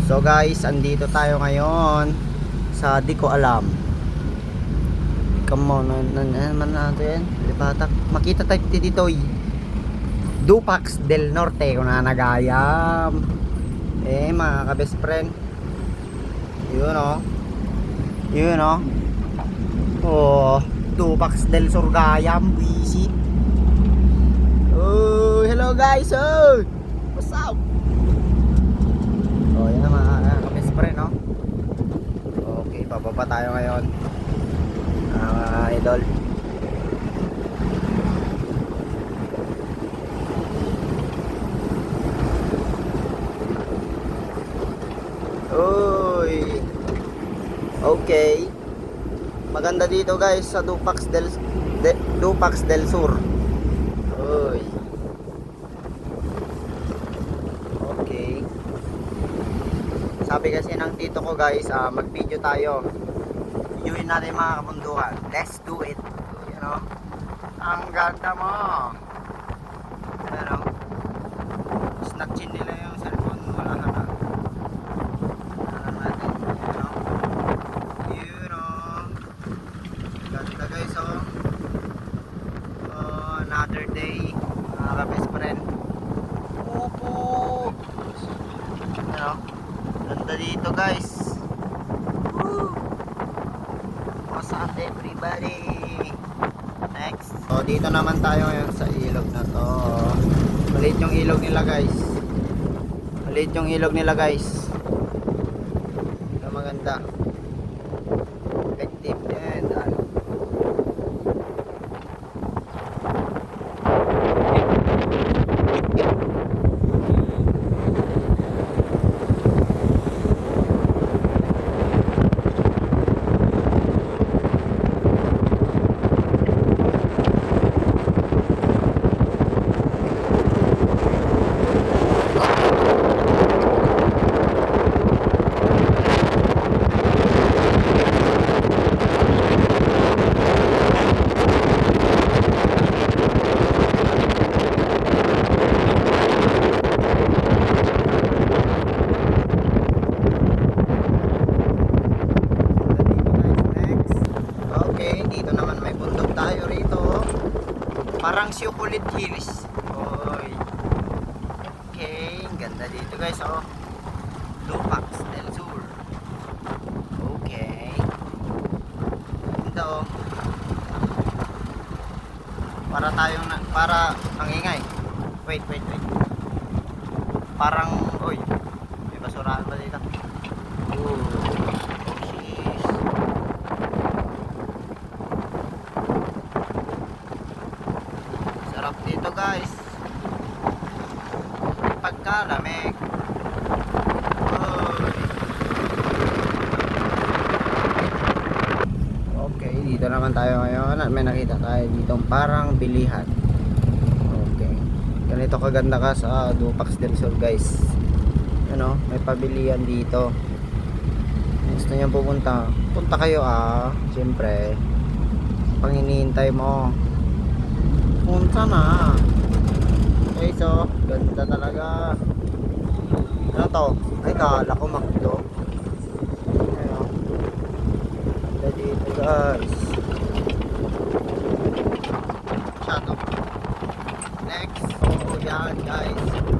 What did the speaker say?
So guys, andito tayo ngayon sa di ko alam. Come on, naman natin. Lipatak. Makita tayo dito. Dupax del Norte kung nanagayam. Mga ka-best friend. Yun o. Yun o. Oh, Dupax del Surgayam. Visit. Oh, hello guys. Oh, what's up? Oh, yan mga ka-best friend, no? Okay, bababa tayo ngayon. Idol. Uy. Okay. Maganda dito guys sa Dupax del Sur. Uy. Okay. Sabi kasi ng tito ko guys, mag-video tayo. Videoin natin mga kabundukan. Let's do it. You know? Ang ganda mo. Pero snatchin nila yung cellphone. Wala na na. Wala natin. You know? You know? Ganda guys, oh. Another day. Mga ka-best friend. Opo. You know? Ganda dito guys. Woo! What's up everybody? Next. So dito naman tayo ngayon sa ilog na to. Maliit yung ilog nila guys. Maliit yung ilog nila guys. Ito maganda. Effective din. Parang Sukulit Hills. Oy. Okay, ganda dito guys, oh. Dupax del Sur. Okay. Ganda, oh. Para tayong para ang ingay. Wait. Parang, oy. May basurahan pa dito. Oh. Sarap dito guys. Pagkalamig. Okay, dito naman tayo ngayon at may nakita tayo dito parang bilihan. Okay. Ganito kaganda ka sa Dupax del Sur guys. Ano, may pabilihan dito. Gusto niyo pupunta? Punta kayo siyempre. Pang hinihintay mo. Punta na. Okay, so ganda talaga. Ano to? Ay, kala ko makdo. Ayan. Ganda dito guys. Shut up. Next. Oh, yan guys.